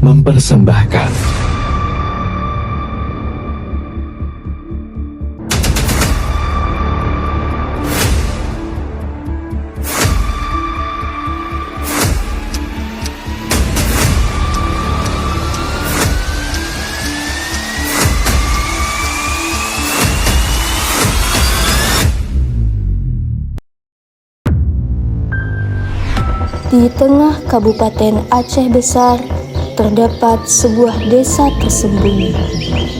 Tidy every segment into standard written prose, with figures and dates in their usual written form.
mempersembahkan. Di tengah Kabupaten Aceh Besar, terdapat sebuah desa tersembunyi.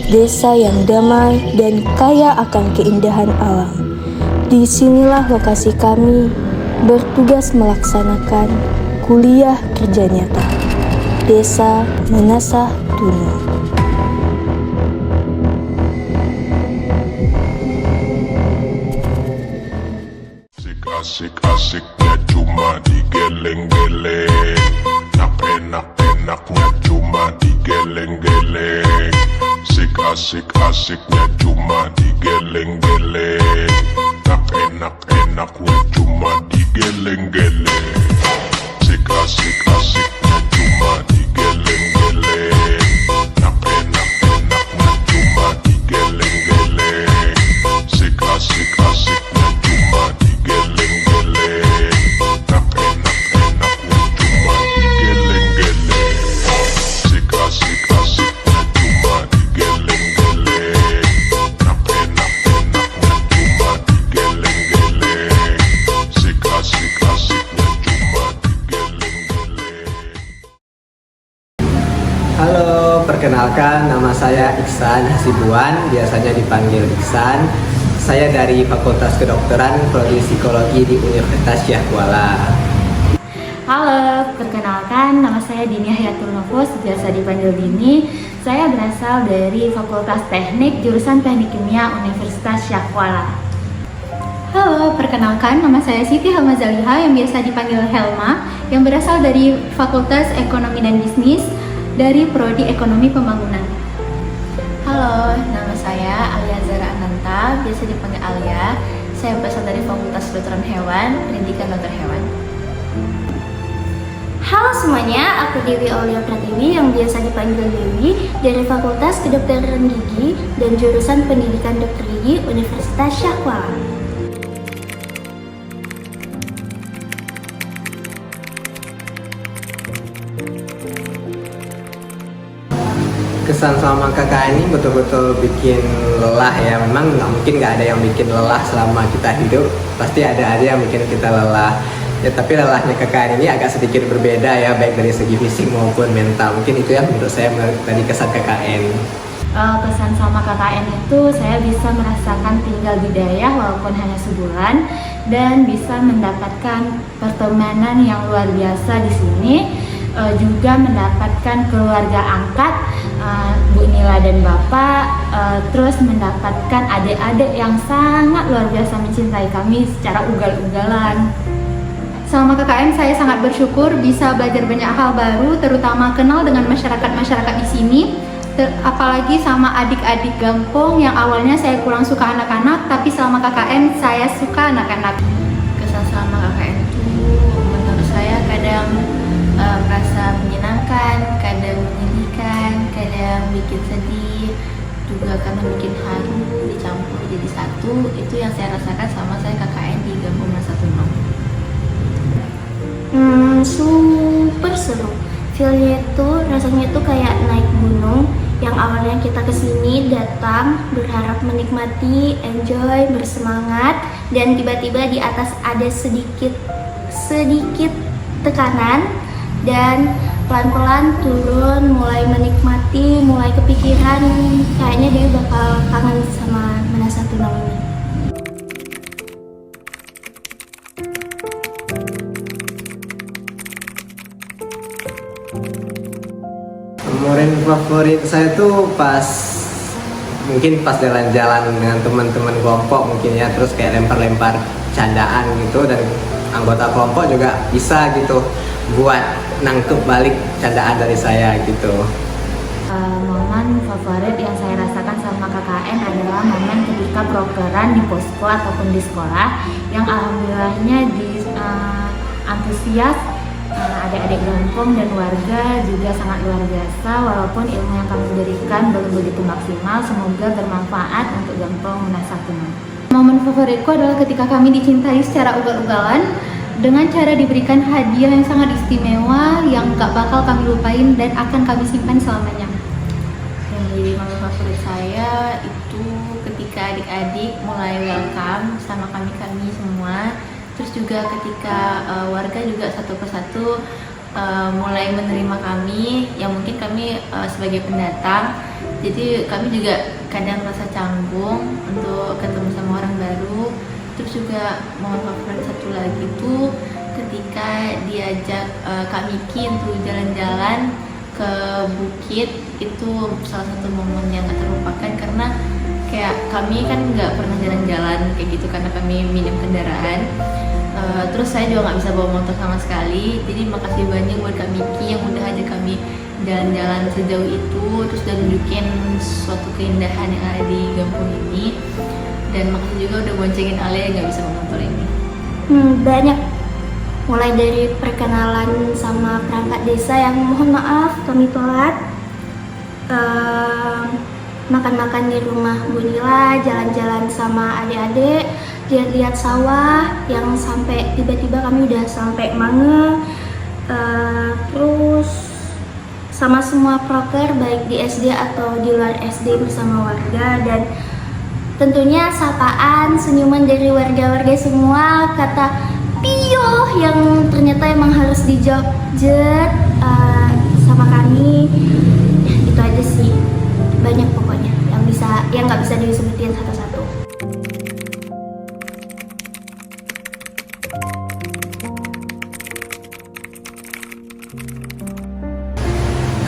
Desa yang damai dan kaya akan keindahan alam. Disinilah lokasi kami bertugas melaksanakan kuliah kerja nyata. Desa Menasah Tunu. Asik-asiknya cuma digeleng-geleng, enak-enaknya cuma digeleng-geleng. Asik-asiknya cuma digeleng-geleng, enak-enaknya cuma digeleng-geleng. Asik-asiknya cuma digeleng-geleng, enak-enaknya cuma digeleng-geleng. Asik-asiknya cuma digeleng-geleng, enak-enaknya cuma digeleng-geleng. Asik-asiknya cuma digeleng-geleng, enak-enaknya cuma digeleng-geleng. Asik-asiknya cuma digeleng-geleng. Halo, perkenalkan nama saya Iksan Hasibuan, biasanya dipanggil Iksan. Saya dari Fakultas Kedokteran Prodi Psikologi di Universitas Syah Kuala. Halo, perkenalkan nama saya Dini Hayatul Nufus, biasa dipanggil Dini. Saya berasal dari Fakultas Teknik, jurusan Teknik Kimia Universitas Syah Kuala. Halo, perkenalkan nama saya Siti Helma Zaliha yang biasa dipanggil Helma, yang berasal dari Fakultas Ekonomi dan Bisnis dari Prodi Ekonomi Pembangunan. Halo, nama saya Alia Zara Ananta, biasa dipanggil Alia. Saya berasal dari Fakultas Kedokteran Hewan, Pendidikan Dokter Hewan. Halo semuanya, aku Dewi Aulia Pratiwi yang biasa dipanggil Dewi dari Fakultas Kedokteran Gigi dan jurusan Pendidikan Dokter Gigi Universitas Syah Kuala. Kesan sama KKN ini betul-betul bikin lelah ya. Memang nggak ada yang bikin lelah selama kita hidup. Pasti ada aja yang bikin kita lelah. Ya, tapi lelahnya KKN ini agak sedikit berbeda ya, baik dari segi fisik maupun mental. Mungkin itu ya menurut saya dari kesan KKN. Kesan sama KKN itu saya bisa merasakan tinggal di daerah walaupun hanya sebulan dan bisa mendapatkan pertemanan yang luar biasa di sini. Juga mendapatkan keluarga angkat, Bu Nila dan Bapak, terus mendapatkan adik-adik yang sangat luar biasa mencintai kami secara ugal-ugalan. Selama KKN saya sangat bersyukur bisa belajar banyak hal baru, terutama kenal dengan masyarakat-masyarakat di sini. Apalagi sama adik-adik Gampong yang awalnya saya kurang suka anak-anak, tapi selama KKN saya suka anak-anak. Kesan selama KKN itu menurut saya kadang merasa menyenangkan, kadang menyedihkan, kadang bikin sedih, juga kadang bikin haru, dicampur jadi satu. Itu yang saya rasakan sama saya KKN di Gampong Menasah Tunu. Super seru. Feelnya itu rasanya itu kayak naik gunung yang awalnya kita kesini datang berharap menikmati, enjoy, bersemangat, dan tiba-tiba di atas ada sedikit tekanan dan pelan-pelan turun, mulai menikmati, mulai kepikiran kayaknya dia bakal kangen sama Menasah Tunu ini. Momen favorit saya tuh mungkin pas jalan-jalan dengan teman-teman kelompok mungkin ya, terus kayak lempar-lempar candaan gitu, dan anggota kelompok juga bisa gitu buat nangkep balik candaan dari saya gitu. Momen favorit yang saya rasakan sama KKN adalah momen ketika prokeran di posko ataupun di sekolah yang alhamdulillahnya antusias adik-adik Gampong dan warga juga sangat luar biasa. Walaupun ilmu yang kami berikan belum begitu maksimal, semoga bermanfaat untuk Gampong Menasahtunong. Momen favoritku adalah ketika kami dicintai secara ugal-ugalan dengan cara diberikan hadiah yang sangat istimewa yang gak bakal kami lupain dan akan kami simpan selamanya. Yang menjadi momen favorit saya itu ketika adik-adik mulai welcome sama kami semua. Terus juga ketika warga juga satu persatu mulai menerima kami, yang mungkin kami sebagai pendatang, jadi kami juga kadang rasa canggung untuk ketemu sama orang baru. Terus juga momen favorit satu lagi itu ketika diajak Kak Miki untuk jalan-jalan ke bukit, itu salah satu momen yang gak terlupakan karena kayak kami kan nggak pernah jalan-jalan kayak gitu karena kami minim kendaraan. Terus saya juga nggak bisa bawa motor sama sekali, jadi makasih banyak buat Kak Miki yang udah ajak kami jalan-jalan sejauh itu, terus udah nunjukin suatu keindahan yang ada di Gampong ini. Dan makasih juga udah boncengin Ale yang nggak bisa bawa motor ini. Banyak, mulai dari perkenalan sama perangkat desa yang mohon maaf kami telat, makan-makan di rumah Bu Nila, jalan-jalan sama adik-adik, lihat-lihat sawah yang sampai tiba-tiba kami udah sampai Mange, terus sama semua proker baik di SD atau di luar SD bersama warga, dan tentunya sapaan, senyuman dari warga-warga semua, kata Pio yang ternyata emang harus dijawab sama kami. Itu aja sih, banyak pokoknya yang nggak bisa disebutin satu-satu.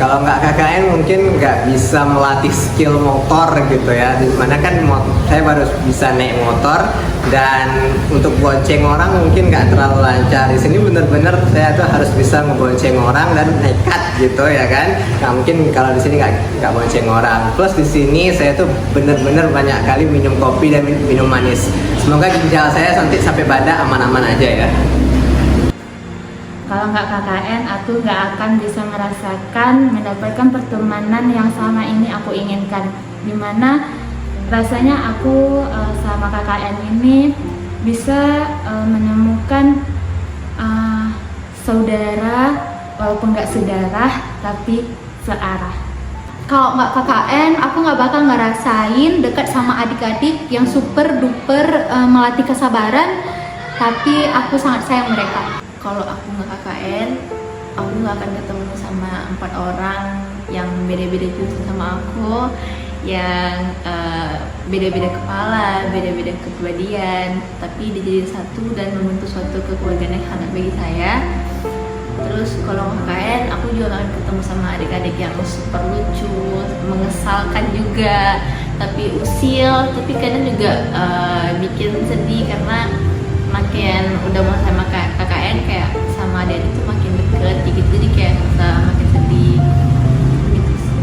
Kalau nggak KKN mungkin nggak bisa melatih skill motor gitu ya. Dimana kan saya baru bisa naik motor, dan untuk bonceng orang mungkin nggak terlalu lancar. Di sini bener-bener saya tuh harus bisa ngebonceng orang dan nekat gitu ya kan. Nah mungkin kalau di sini nggak bonceng orang. Plus di sini saya tuh bener-bener banyak kali minum kopi dan minum manis. Semoga ginjal saya nanti sampai badak aman-aman aja ya. Kalau nggak KKN, aku nggak akan bisa mendapatkan pertemanan yang sama ini aku inginkan. Dimana rasanya aku sama KKN ini bisa menemukan saudara, walaupun nggak sedarah, tapi searah. Kalau nggak KKN, aku nggak bakal ngerasain dekat sama adik-adik yang super duper melatih kesabaran, tapi aku sangat sayang mereka. Kalau aku nggak KKN, aku nggak akan ketemu sama 4 orang yang beda-beda jurusan sama aku, yang beda-beda kepala, beda-beda kepribadian, tapi dijadiin satu dan membentuk suatu kekeluargaan yang hangat bagi saya. Terus kalau KKN, aku juga akan ketemu sama adik-adik yang super lucu, mengesalkan juga, tapi usil, tapi kadang juga bikin sedih karena makin udah mau sama KKN kayak sama adik itu makin deket gitu, jadi kayak makin sedih gitu sih.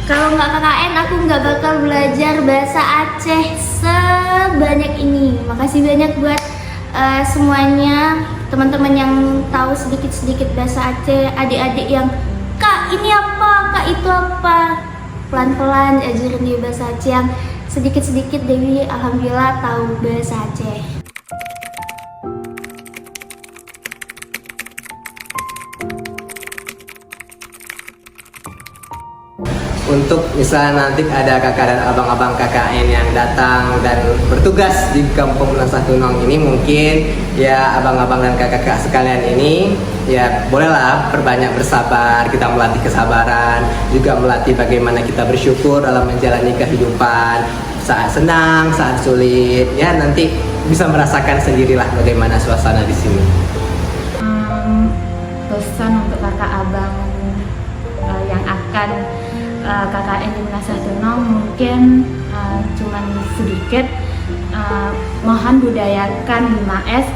Kalau nggak KKN, aku nggak bakal belajar bahasa Aceh sebanyak ini. Makasih banyak buat semuanya, teman-teman yang tahu sedikit-sedikit bahasa Aceh, adik-adik yang Kak ini apa, Kak itu apa, pelan-pelan ajarin dia bahasa Aceh. Yang sedikit-sedikit Dewi alhamdulillah tahu bahasa Aceh. Untuk misalnya nanti ada kakak dan abang-abang KKN yang datang dan bertugas di Kampung Menasahtunong ini, mungkin ya abang-abang dan kakak-kakak sekalian ini ya bolehlah perbanyak bersabar, kita melatih kesabaran, juga melatih bagaimana kita bersyukur dalam menjalani kehidupan, saat senang, saat sulit, ya nanti bisa merasakan sendirilah bagaimana suasana di sini. Pesan untuk kakak abang yang akan KKN di Menasahtunong mungkin cuman sedikit, mohon budayakan 5S: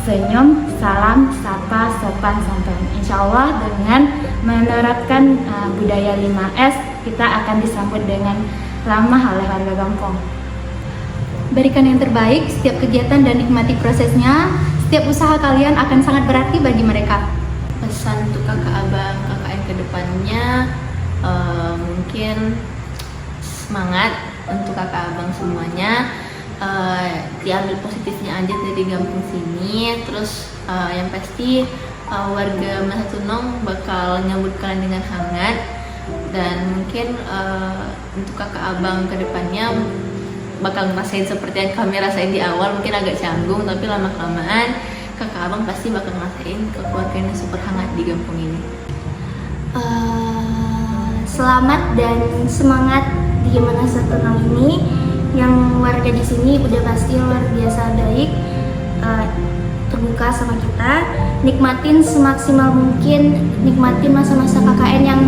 senyum, salam, sapa, sopan, santun. Insya Allah dengan menerapkan budaya 5S, kita akan disambut dengan ramah oleh warga Gampong. Berikan yang terbaik setiap kegiatan dan nikmati prosesnya. Setiap usaha kalian akan sangat berarti bagi mereka. Pesan untuk kakak abang KKN kedepannya mungkin semangat untuk kakak abang semuanya. Diambil positifnya aja dari kampung sini. Terus yang pasti warga Masatunong bakal nyambut kalian dengan hangat. Dan mungkin untuk kakak abang kedepannya bakal ngerasain seperti yang kami rasain di awal, mungkin agak canggung, tapi lama-kelamaan kakak abang pasti bakal ngerasain kekeluargaan yang super hangat di kampung ini. Selamat dan semangat di Masatunong ini. Yang warga di sini udah pasti luar biasa baik, terbuka sama kita. Nikmatin semaksimal mungkin, nikmatin masa-masa KKN yang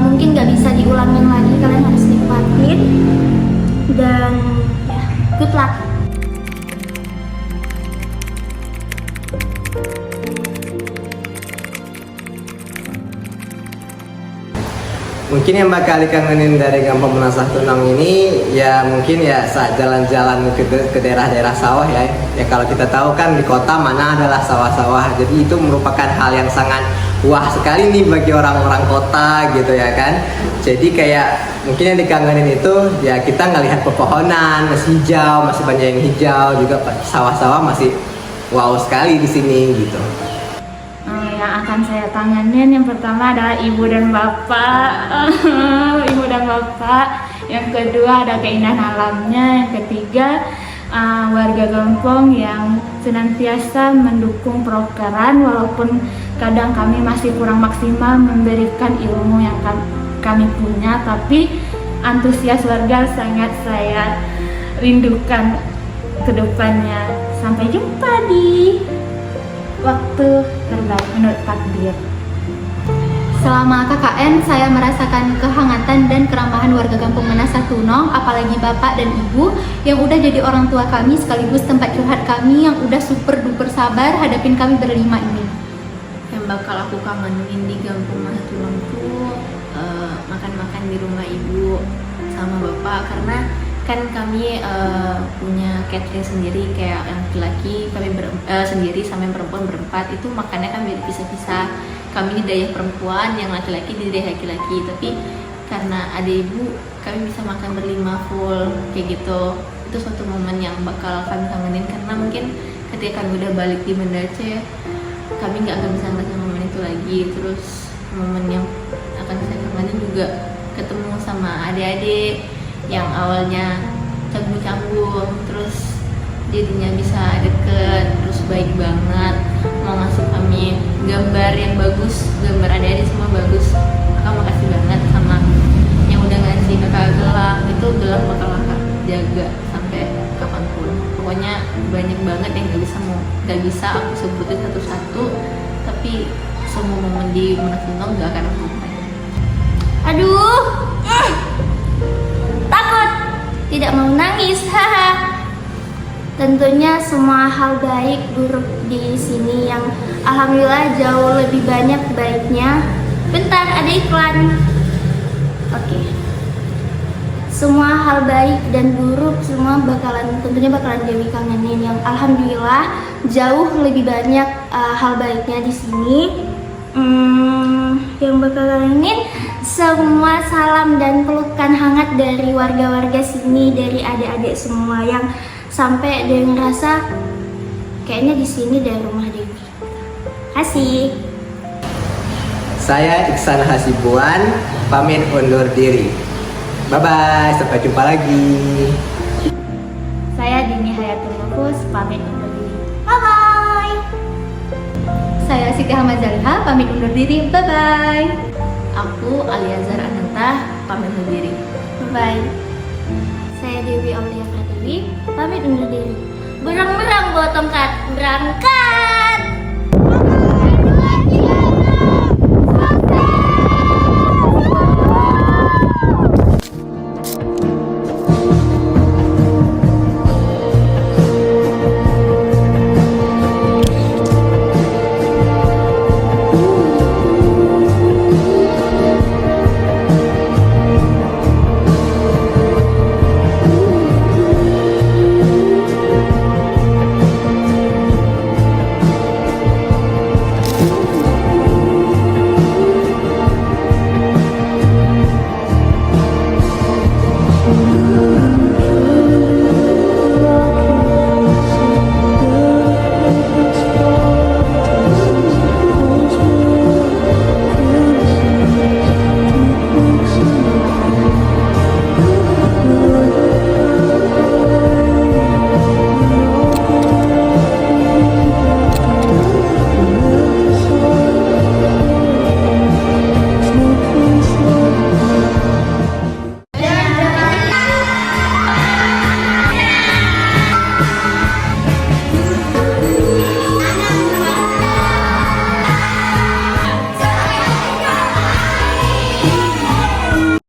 mungkin gak bisa diulangin lagi. Kalian harus nikmatin dan ya, good luck. Mungkin yang bakal dikangenin dari kampung Masatunong ini ya mungkin ya saat jalan-jalan ke daerah-daerah sawah ya. Ya kalau kita tahu kan di kota mana adalah sawah-sawah. Jadi itu merupakan hal yang sangat wah sekali nih bagi orang-orang kota gitu ya kan. Jadi kayak mungkin yang dikangenin itu ya kita ngelihat pepohonan masih hijau, masih banyak yang hijau, juga sawah-sawah masih wow sekali di sini gitu. Yang akan saya tanganin yang pertama adalah ibu dan bapak. Ibu dan bapak. Yang kedua ada keindahan alamnya. Yang ketiga warga kampung yang senantiasa mendukung prokeran walaupun kadang kami masih kurang maksimal memberikan ilmu yang kami punya, tapi antusias warga sangat saya rindukan ke depannya. Sampai jumpa di waktu terbaik menurut takdir. Selama KKN, saya merasakan kehangatan dan keramahan warga kampung Masatunong, apalagi bapak dan ibu yang udah jadi orang tua kami sekaligus tempat curhat kami yang udah super duper sabar hadapin kami berlima ini. Yang bakal aku kangenin di kampung Masatunong tuh makan-makan di rumah ibu sama bapak, karena kan kami punya catering sendiri, kayak yang laki-laki kami sendiri sama yang perempuan berempat, itu makannya kan pisah-pisah. Kami di daerah perempuan, yang laki-laki di daerah laki-laki, tapi karena ada ibu kami bisa makan berlima full kayak gitu. Itu suatu momen yang bakal kami kangenin, karena mungkin ketika kami udah balik di Banda Aceh kami nggak akan bisa ngerasain momen itu lagi. Terus momen yang akan saya kangenin juga ketemu sama adik-adik yang awalnya canggung-canggung, terus jadinya bisa deket, terus baik banget, mau ngasih kami gambar yang bagus, gambar adik-adik semua bagus. Kakak makasih banget sama yang udah ngasih kakak gelang, itu gelang bakal kakak jaga sampai kapanpun. Pokoknya banyak banget yang gak bisa aku sebutin satu-satu, tapi semua momen di Masatunong gak akan aku lupain. Aduh, takut, tidak mau nangis, haha. Tentunya semua hal baik buruk di sini yang alhamdulillah jauh lebih banyak baiknya. Bentar, ada iklan. Oke. Semua hal baik dan buruk semua tentunya bakalan Dewi kangenin, yang alhamdulillah jauh lebih banyak hal baiknya di sini. Yang bakal kangenin semua salam dan pelukan hangat dari warga-warga sini, dari adik-adik semua yang sampai dia ngerasa kayaknya di sini dari rumah Dewi. Kasih. Saya Iksan Hasibuan, pamit undur diri. Bye-bye, sampai jumpa lagi. Saya Dini Hayatul Nufus, pamit undur diri. Bye-bye. Saya Siti Ahmad Zaliha, pamit undur diri. Bye-bye. Aku Aliazar Ananta, pamit undur diri. Bye-bye. Saya Dewi Aulia Pratiwi, pamit undur diri. Berang-berang bawa tongkat, berangkat.